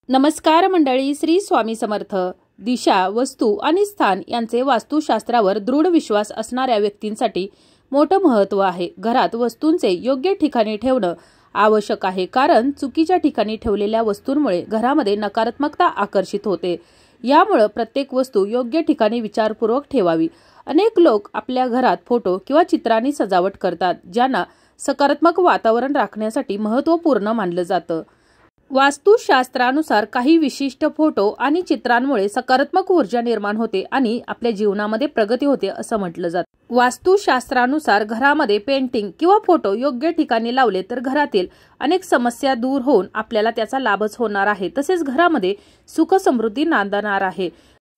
नमस्कार मंडळी, श्री स्वामी समर्थ। दिशा, वस्तू आणि स्थान यांचे वास्तुशास्त्रावर दृढ विश्वास असणाऱ्या व्यक्तींसाठी मोठं महत्त्व आहे। घरात वस्तूंचे योग्य ठिकाणी ठेवणं आवश्यक आहे, कारण चुकीच्या ठिकाणी ठेवलेल्या वस्तूंमुळे घरामध्ये नकारात्मकता आकर्षित होते। यामुळे प्रत्येक वस्तू योग्य ठिकाणी विचारपूर्वक ठेवावी। अनेक लोक आपल्या घरात फोटो किंवा चित्रांनी सजावट करतात, ज्यांना सकारात्मक वातावरण राखण्यासाठी महत्त्वपूर्ण मानलं जातं। वास्तुशास्त्रानुसार काही विशिष्ट फोटो आणि चित्रांमुळे सकारात्मक ऊर्जा निर्माण होते आणि आपल्या जीवनामध्ये प्रगती होते असं म्हटलं जातं। वास्तुशास्त्रानुसार घरामध्ये पेंटिंग किंवा फोटो योग्य ठिकाणी लावले तर घरातील अनेक समस्या दूर होऊन आपल्याला त्याचा लाभच होणार आहे। तसेच घरामध्ये सुख समृद्धी नांदणार आहे।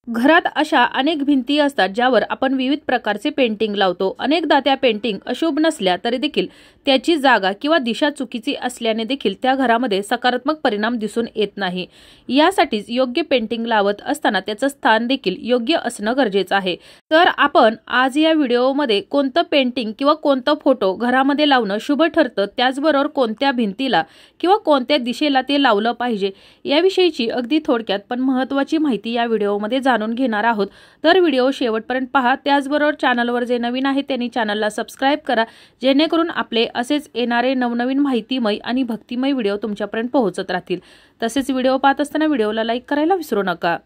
घरात अशा अनेक भिंती असतात ज्यावर आपण विविध प्रकारचे पेंटिंग लावतो। अनेकदा त्या पेंटिंग अशुभ नसल्या तरी देखील त्याची जागा किंवा दिशा चुकीची असल्याने देखील त्या घरामध्ये सकारात्मक परिणाम दिसून येत नाही। यासाठीच योग्य पेंटिंग लावत असताना त्याचं स्थान देखील योग्य असणं गरजेचं आहे। तर आपण आज या व्हिडिओमध्ये कोणतं पेंटिंग किंवा कोणतं फोटो घरामध्ये लावणं शुभ ठरतं, त्याचबरोबर कोणत्या भिंतीला किंवा कोणत्या दिशेला ते लावलं पाहिजे याविषयीची अगदी थोडक्यात पण महत्त्वाची माहिती या व्हिडिओमध्ये जाणून घेणार आहोत। तर व्हिडिओ शेवटपर्यंत पहा। त्याचबरोबर चॅनलवर जे नवीन आहेत त्यांनी चॅनलला सबस्क्राइब करा, जेणेकरून आपले असेच येणारे नवनवीन माहितीमय आणि भक्तिमय व्हिडिओ तुमच्यापर्यंत पोहोचत राहतील। तसेच व्हिडिओ पाहत असताना व्हिडिओला लाईक करायला विसरू नका।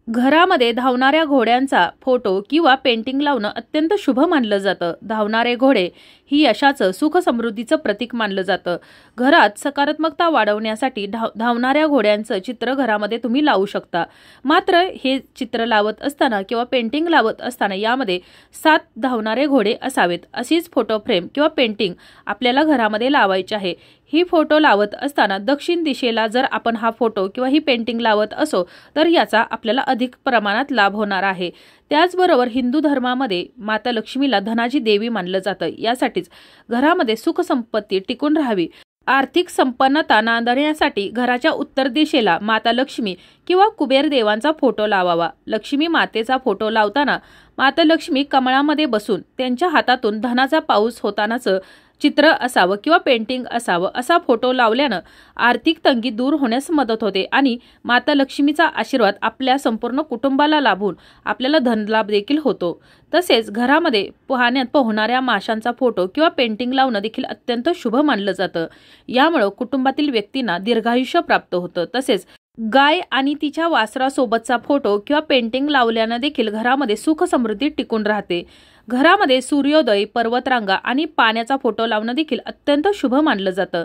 घरामध्ये धावणाऱ्या घोड्यांचा फोटो किंवा पेंटिंग लावणं अत्यंत शुभ मानलं जातं। धावणारे घोडे ही यशाचं, सुख समृद्धीचं प्रतीक मानलं जातं। घरात सकारात्मकता वाढवण्यासाठी धावणाऱ्या घोड्यांचं चित्र घरामध्ये तुम्ही लावू शकता। मात्र हे चित्र लावत असताना किंवा पेंटिंग लावत असताना यामध्ये 7 धावणारे घोडे असावेत अशीच फोटो फ्रेम किंवा पेंटिंग आपल्याला घरामध्ये लावायची आहे। ही फोटो लावत असताना दक्षिण दिशेला जर आपण हा फोटो किंवा ही पेंटिंग लावत असो तर याचा आपल्याला अधिक प्रमाणात लाभ होणार आहे। त्याचबरोबर हिंदू धर्मामध्ये माता लक्ष्मीला धनाची देवी मानलं जातं। यासाठीच घरामध्ये सुख संपत्ती टिकून राहावी, आर्थिक संपन्नता नांदण्यासाठी घराच्या उत्तर दिशेला माता लक्ष्मी किंवा कुबेर देवांचा फोटो लावावा। लक्ष्मी मातेचा फोटो लावताना माता लक्ष्मी कमळामध्ये बसून त्यांच्या हातातून धनाचा पाऊस होतानाचं चित्र असावं किंवा पेंटिंग असावं। असा फोटो लावल्यानं आर्थिक तंगी दूर होण्यास मदत होते आणि माता लक्ष्मीचा आशीर्वाद आपल्या संपूर्ण कुटुंबाला लाभून आपल्याला धनलाभ देखील होतो। तसेच घरामध्ये पाण्यात पोहणाऱ्या माशांचा फोटो किंवा पेंटिंग लावणं देखील अत्यंत शुभ मानलं जातं। यामुळे कुटुंबातील व्यक्तींना दीर्घायुष्य प्राप्त होतं। तसेच गाय आणि तिच्या वासरासोबतचा फोटो किंवा पेंटिंग लावल्यानं देखील घरामध्ये सुख समृद्धी टिकून राहते। घरामध्ये सूर्योदय, पर्वतरांगा आणि पाण्याचा फोटो लावणं देखील अत्यंत शुभ मानलं जातं।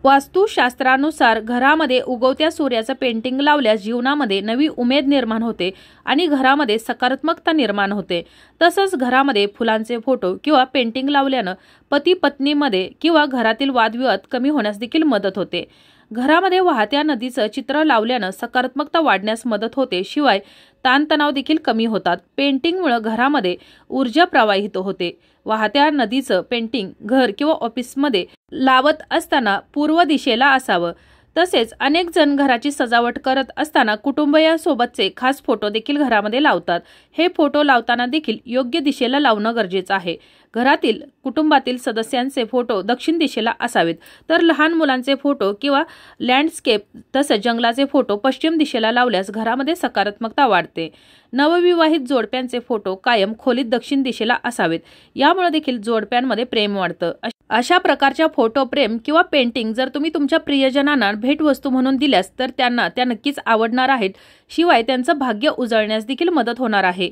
वास्तुशास्त्रानुसार घरामध्ये उगवत्या सूर्याचं पेंटिंग लावल्यास जीवनामध्ये नवी उमेद निर्माण होते आणि घरामध्ये सकारात्मकता निर्माण होते। तसंच घरामध्ये फुलांचे फोटो किंवा पेंटिंग लावल्यानं पती पत्नीमध्ये किंवा घरातील वादविवाद कमी होण्यास देखील मदत होते। घरामध्ये वाहत्या नदीचं चित्र लावल्यानं सकारात्मकता वाढण्यास मदत होते, शिवाय ताणतणाव देखील कमी होतात। पेंटिंगमुळे घरामध्ये ऊर्जा प्रवाहित होते। वाहत्या नदीचं पेंटिंग घर किंवा ऑफिसमध्ये लावत असताना पूर्व दिशेला असावं। तसेच अनेक जण घराची सजावट करत असताना कुटुंबियांसोबतचे खास फोटो देखील घरामध्ये लावतात। हे फोटो लावताना देखील योग्य दिशेला लावणं गरजेचं आहे। घरातील कुटुंबातील सदस्यांचे फोटो दक्षिण दिशेला असावेत, तर लहान मुलांचे फोटो किंवा लँडस्केप तसंच जंगलाचे फोटो पश्चिम दिशेला लावल्यास घरामध्ये सकारात्मकता वाढते। नवविवाहित जोडप्यांचे फोटो कायम खोलीत दक्षिण दिशेला असावेत, यामुळे देखील जोडप्यांमध्ये प्रेम वाढतं। अशा प्रकारच्या फोटो फ्रेम किंवा पेंटिंग जर तुम्ही तुमच्या प्रियजनांना भेटवस्तू म्हणून दिल्यास तर त्यांना त्या नक्कीच आवडणार आहेत, शिवाय त्यांचं भाग्य उजळण्यास देखील मदत होणार आहे।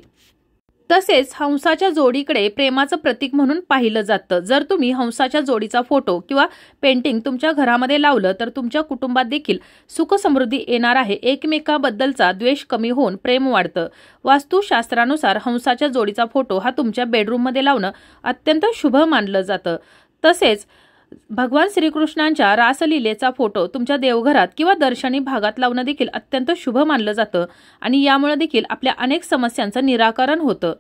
तसेच हंसाच्या जोडीकडे प्रेमाचं प्रतीक म्हणून पाहिलं जातं। जर तुम्ही हंसाच्या जोडीचा फोटो किंवा पेंटिंग तुमच्या घरामध्ये लावलं तर तुमच्या कुटुंबात देखील सुख समृद्धी येणार आहे। एकमेकांबद्दलचा द्वेष कमी होऊन प्रेम वाढतं। वास्तुशास्त्रानुसार हंसाच्या जोडीचा फोटो हा तुमच्या बेडरूममध्ये लावणं अत्यंत शुभ मानलं जातं। तसेच भगवान श्रीकृष्णांच्या रासलीलेचा फोटो तुमच्या देवघरात किंवा दर्शनी भागात लावणं देखील अत्यंत शुभ मानलं जातं आणि यामुळे देखील आपल्या अनेक समस्यांचं निराकरण होतं।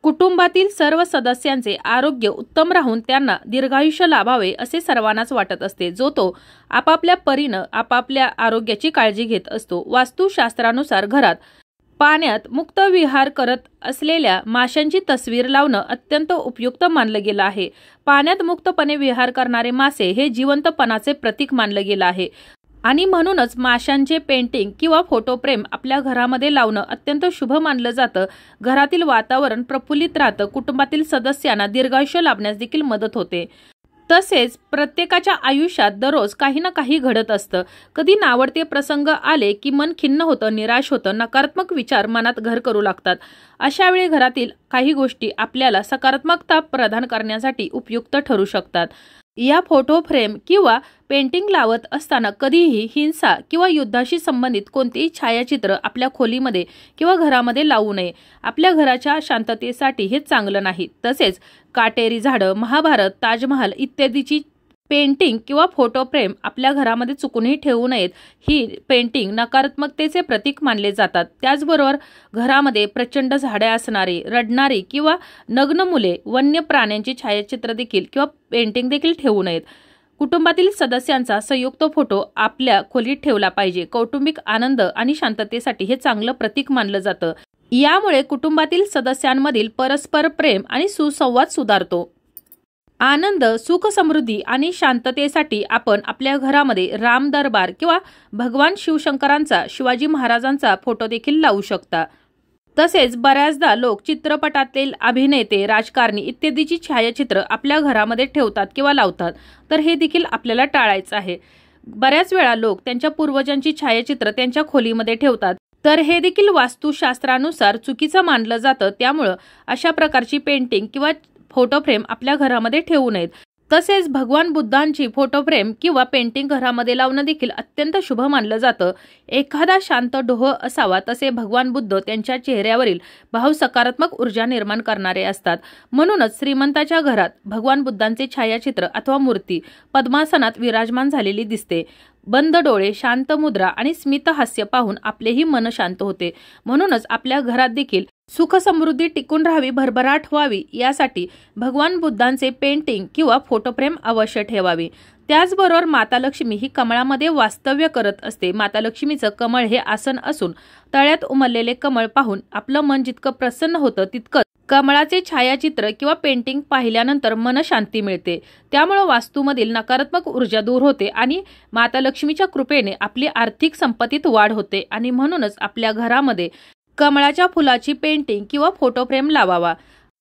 कुटुंबातील सर्व सदस्यांचे आरोग्य उत्तम राहून त्यांना दीर्घायुष्य लाभावे असे सर्वांनाच वाटत असते, जो तो आपापल्या परीनं आपापल्या आरोग्याची काळजी घेत असतो। वास्तुशास्त्रानुसार घरात पाण्यात मुक्त विहार करत असलेल्या माशांची तस्वीर लावणं अत्यंत उपयुक्त मानलं गेलं आहे। पाण्यात मुक्तपणे विहार करणारे मासे हे जिवंतपणाचे प्रतीक मानलं गेलं आहे। आणि म्हणूनच माशांचे पेंटिंग किंवा फोटो फ्रेम आपल्या घरामध्ये लावणं अत्यंत शुभ मानलं जातं। घरातील वातावरण प्रफुल्लित राहतं, कुटुंबातील सदस्यांना दीर्घायुष्य लाभण्यास देखील मदत होते। तसेच प्रत्येकाच्या आयुष्यात दररोज काही ना काही घडत असतं। कधी नावडते प्रसंग आले की मन खिन्न होतं, निराश होतं, नकारात्मक विचार मनात घर करू लागतात। अशा वेळी घरातील काही गोष्टी आपल्याला सकारात्मकता प्रदान करण्यासाठी उपयुक्त ठरू शकतात। या फोटो फ्रेम किंवा पेंटिंग लावत असताना कधीही हिंसा किंवा युद्धाशी संबंधित कोणतेही छायाचित्र आपल्या खोलीमध्ये किंवा घरामध्ये लावू नये। आपल्या घराच्या शांततेसाठी हे चांगलं नाही। तसेच काटेरी झाडं, महाभारत, ताजमहाल इत्यादीची पेंटिंग किंवा फोटो फ्रेम आपल्या घरामध्ये चुकूनही ठेवू नयेत। ही पेंटिंग नकारात्मकतेचे प्रतीक मानले जातात। त्याचबरोबर घरामध्ये प्रचंड झाडे असणारी, रडणारी किंवा नग्न मुले, वन्य प्राण्यांची छायाचित्र देखील किंवा पेंटिंग देखील ठेवू नयेत। कुटुंबातील सदस्यांचा संयुक्त फोटो आपल्या खोलीत ठेवला पाहिजे। कौटुंबिक आनंद आणि शांततेसाठी हे चांगलं प्रतीक मानलं जातं। यामुळे कुटुंबातील सदस्यांमधील परस्पर प्रेम आणि सुसंवाद सुधारतो। आनंद, सुख, समृद्धी आणि शांततेसाठी आपण आपल्या घरामध्ये राम दरबार किंवा भगवान शिवशंकरांचा, शिवाजी महाराजांचा फोटो देखील लावू शकता। तसेच बऱ्याचदा लोक चित्रपटातील अभिनेते, राजकारणी इत्यादीची छायाचित्र आपल्या घरामध्ये ठेवतात किंवा लावतात, तर हे देखील आपल्याला टाळायचं आहे। बऱ्याच वेळा लोक त्यांच्या पूर्वजांची छायाचित्र त्यांच्या खोलीमध्ये ठेवतात, तर हे देखील वास्तुशास्त्रानुसार चुकीचं मानलं जातं। त्यामुळे अशा प्रकारची पेंटिंग किंवा फोटो फ्रेम आपल्या घरामध्ये ठेवू नयेत। तसेच भगवान बुद्धांची फोटो फ्रेम किंवा पेंटिंग घरामध्ये लावणं देखील अत्यंत शुभ मानलं जातं। एखादा शांत डोह असावा, तसे भगवान बुद्ध त्यांच्या चेहऱ्यावरील भाव सकारात्मक ऊर्जा निर्माण करणारे असतात। म्हणूनच श्रीमंताच्या घरात भगवान बुद्धांचे छायाचित्र अथवा मूर्ती पद्मासनात विराजमान झालेली दिसते। बंद डोळे, शांत मुद्रा आणि स्मित हास्य पाहून आपलेही मन शांत होते। म्हणूनच आपल्या घरात देखील सुख समृद्धी टिकून राहावी, भरभराट व्हावी यासाठी भगवान बुद्धांचे पेंटिंग किंवा फोटो फ्रेम अवश्य ठेवावी। त्याचबरोबर माता लक्ष्मी ही कमळामध्ये वास्तव्य करत असते। माता लक्ष्मीचं कमळ हे आसन असून तळ्यात उमललेले कमळ पाहून आपलं मन जितकं प्रसन्न होतं, तितकं कमळाचे छायाचित्र किंवा पेंटिंग पाहिल्यानंतर मन शांती मिळते। त्यामुळे वास्तूमधील नकारात्मक ऊर्जा दूर होते आणि माता लक्ष्मीच्या कृपेने आपली आर्थिक संपत्तीत वाढ होते। आणि म्हणूनच आपल्या घरामध्ये कमळाच्या फुलाची पेंटिंग किंवा फोटो फ्रेम लावावा।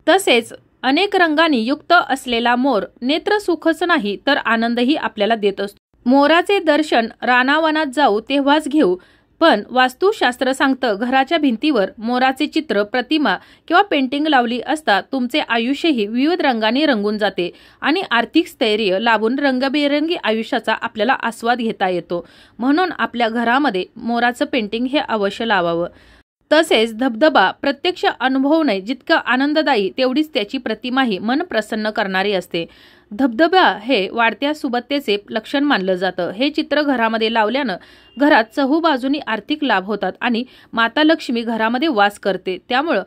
तसेच अनेक रंगांनी युक्त असलेला मोर नेत्र सुखच नाही तर आनंदही आपल्याला देत असतो। मोराचे दर्शन रानावनात जाऊ तेव्हाच घेऊ, पण वास्तुशास्त्र सांगतं घराच्या भिंतीवर मोराचे चित्र, प्रतिमा किंवा पेंटिंग लावली असता तुमचे आयुष्यही विविध रंगांनी रंगून जाते आणि आर्थिक स्थैर्य लाभून रंगबेरंगी आयुष्याचा आपल्याला आस्वाद घेता येतो। म्हणून आपल्या घरामध्ये मोराचं पेंटिंग हे अवश्य लावावं। तसेच धबधबा प्रत्यक्ष अनुभवणे जितकं आनंददायी, तेवढीच त्याची प्रतिमाही मन प्रसन्न करणारी असते। धबधबा हे वाढत्या सुबत्तेचे लक्षण मानलं जातं। हे चित्र घरामध्ये लावल्यानं घरात चहूबाजूनी आर्थिक लाभ होतात आणि माता लक्ष्मी घरामध्ये वास करते। त्यामुळे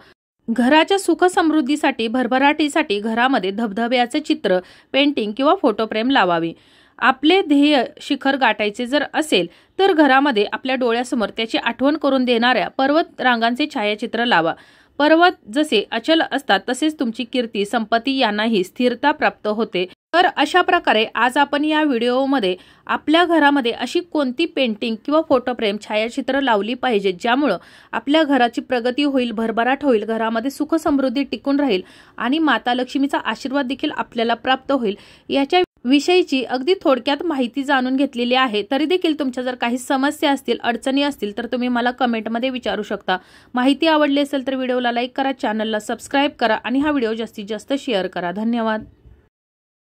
घराच्या सुख समृद्धीसाठी, भरभराटीसाठी घरामध्ये धबधब्याचे चित्र, पेंटिंग किंवा फोटो फ्रेम लावावी। आपले ध्येय शिखर गाठायचे जर असेल तर घरामध्ये आपल्या डोळ्यासमोर त्याची आठवण करून देणाऱ्या पर्वत रांगांचे छायाचित्र लावा। पर्वत जसे अचल असतात तसेच तुमची कीर्ती, संपत्ती यांनाही स्थिरता प्राप्त होते। तर अशा प्रकारे आज आपण या व्हिडिओमध्ये आपल्या घरामध्ये अशी कोणती पेंटिंग किंवा फोटो फ्रेम, छायाचित्र लावली पाहिजे ज्यामुळे आपल्या घराची प्रगती होईल, भरभराट होईल, घरामध्ये सुख समृद्धी टिकून राहील आणि माता लक्ष्मीचा आशीर्वाद देखील आपल्याला प्राप्त होईल, याच्या विषयीची अगदी थोडक्यात माहिती जाणून घेतलेली आहे। तरी देखील तुमच्या जर काही समस्या असतील, अडचणी असतील तर तुम्ही मला कमेंटमध्ये विचारू शकता। माहिती आवडली असेल तर व्हिडिओला लाईक करा, चॅनलला सबस्क्राईब करा आणि हा व्हिडिओ जास्तीत जास्त शेअर करा। धन्यवाद।